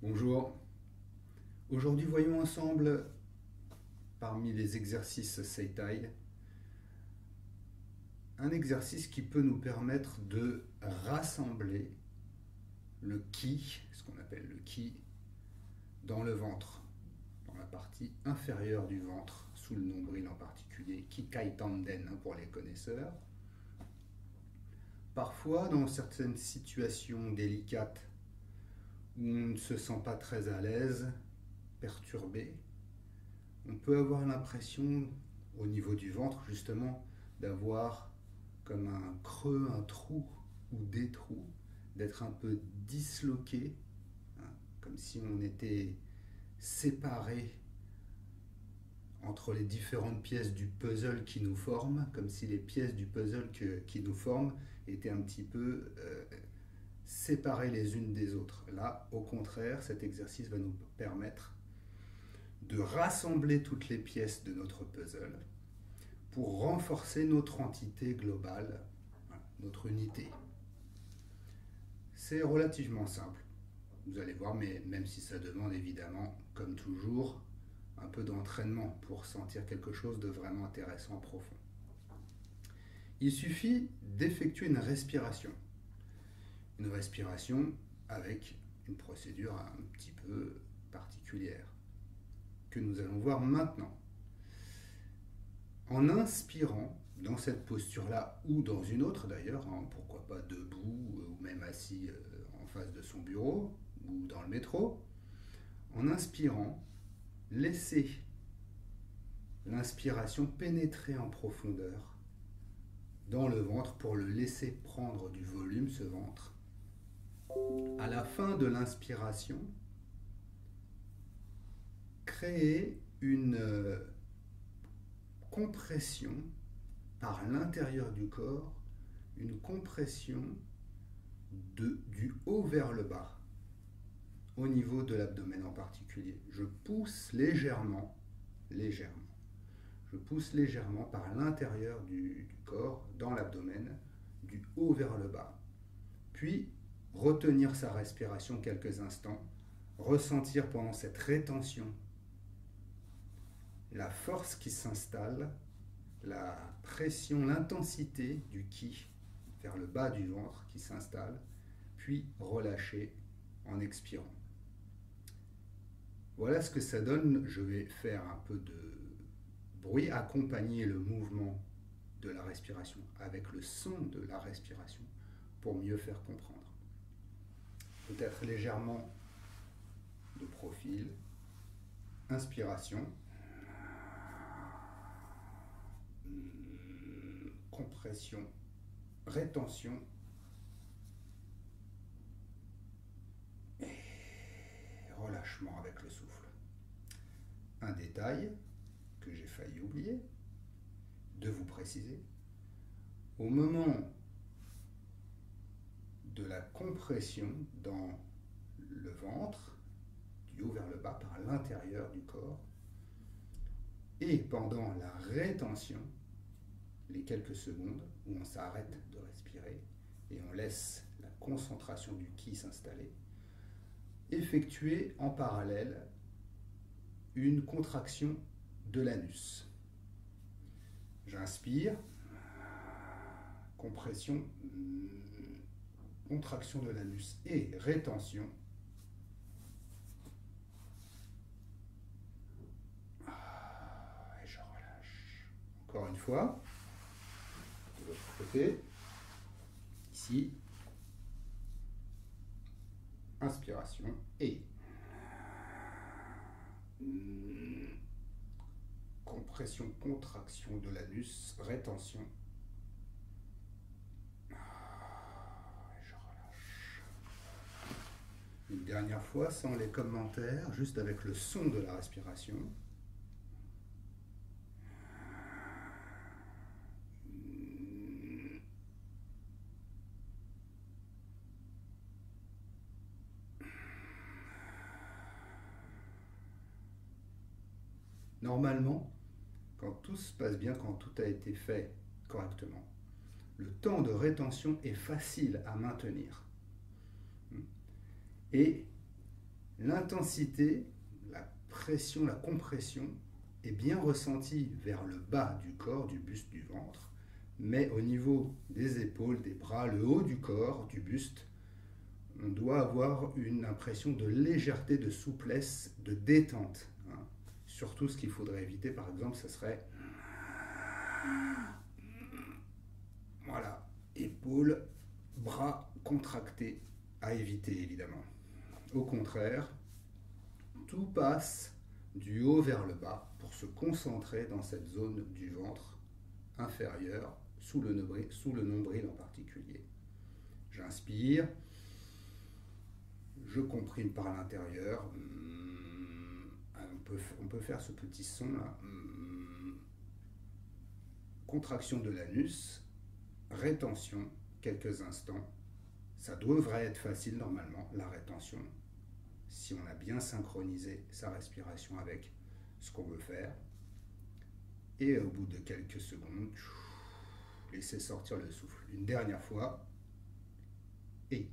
Bonjour. Aujourd'hui, voyons ensemble, parmi les exercices Seitai, un exercice qui peut nous permettre de rassembler le ki, ce qu'on appelle le ki, dans le ventre, dans la partie inférieure du ventre, sous le nombril en particulier, Kikai Tanden pour les connaisseurs. Parfois, dans certaines situations délicates où on ne se sent pas très à l'aise, perturbé, on peut avoir l'impression, au niveau du ventre justement, d'avoir comme un creux, un trou ou des trous, d'être un peu disloqué, hein, comme si on était séparé entre les différentes pièces du puzzle qui nous forment, comme si les pièces du puzzle qui nous forment étaient un petit peu séparées les unes des autres. Là, au contraire, cet exercice va nous permettre de rassembler toutes les pièces de notre puzzle pour renforcer notre entité globale, notre unité. C'est relativement simple, vous allez voir, mais même si ça demande évidemment, comme toujours, un peu d'entraînement pour sentir quelque chose de vraiment intéressant, profond. Il suffit d'effectuer une respiration avec une procédure un petit peu particulière, que nous allons voir maintenant. En inspirant, dans cette posture-là, ou dans une autre d'ailleurs, hein, pourquoi pas debout, ou même assis en face de son bureau, ou dans le métro, en inspirant, laissez l'inspiration pénétrer en profondeur dans le ventre pour le laisser prendre du volume, ce ventre. À la fin de l'inspiration, créez une compression par l'intérieur du corps, une compression du haut vers le bas, au niveau de l'abdomen en particulier. Je pousse légèrement, je pousse légèrement par l'intérieur du corps, dans l'abdomen, du haut vers le bas. Puis, retenir sa respiration quelques instants, ressentir pendant cette rétention la force qui s'installe, la pression, l'intensité du ki vers le bas du ventre qui s'installe, puis relâcher en expirant. Voilà ce que ça donne. Je vais faire un peu de bruit, accompagner le mouvement de la respiration avec le son de la respiration pour mieux faire comprendre. Peut-être légèrement de profil. Inspiration. Compression, rétention et relâchement avec le souffle. Un détail que j'ai failli oublier de vous préciser, au moment de la compression dans le ventre, du haut vers le bas par l'intérieur du corps, et pendant la rétention, les quelques secondes où on s'arrête de respirer et on laisse la concentration du ki s'installer, effectuer en parallèle une contraction de l'anus. J'inspire, compression, contraction de l'anus et rétention. Et je relâche. Encore une fois. De l'autre côté, ici, inspiration et compression, contraction de l'anus, rétention. Et je relâche. Une dernière fois, sans les commentaires, juste avec le son de la respiration. Normalement, quand tout se passe bien, quand tout a été fait correctement, le temps de rétention est facile à maintenir. Et L'intensité, la pression, la compression est bien ressentie vers le bas du corps, du buste, du ventre, mais au niveau des épaules, des bras, le haut du corps, du buste, on doit avoir une impression de légèreté, de souplesse, de détente. Surtout, ce qu'il faudrait éviter, par exemple, ce serait... Voilà, épaules, bras contractés, à éviter évidemment. Au contraire, tout passe du haut vers le bas pour se concentrer dans cette zone du ventre inférieur, sous le nombril en particulier. J'inspire, je comprime par l'intérieur. On peut faire ce petit son là. Contraction de l'anus, rétention, quelques instants. Ça devrait être facile normalement, la rétention, si on a bien synchronisé sa respiration avec ce qu'on veut faire. Et au bout de quelques secondes, laissez sortir le souffle. Une dernière fois. Et...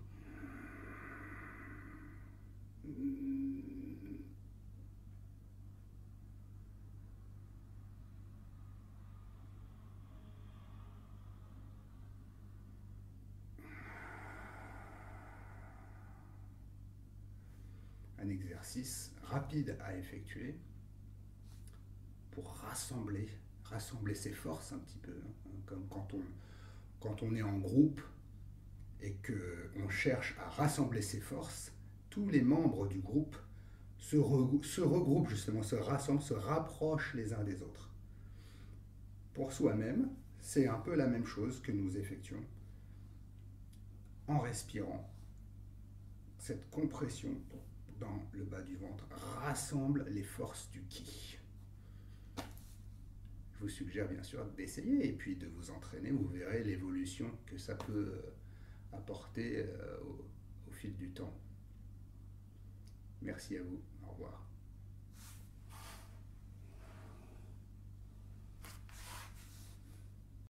un exercice rapide à effectuer pour rassembler ses forces un petit peu, comme quand on est en groupe et qu'on cherche à rassembler ses forces, tous les membres du groupe se regroupent justement, se rassemblent, se rapprochent les uns des autres. Pour soi-même, c'est un peu la même chose que nous effectuons en respirant. Cette compression dans le bas du ventre rassemble les forces du ki. Je vous suggère bien sûr d'essayer et puis de vous entraîner. Vous verrez l'évolution que ça peut apporter au fil du temps. Merci à vous. Au revoir.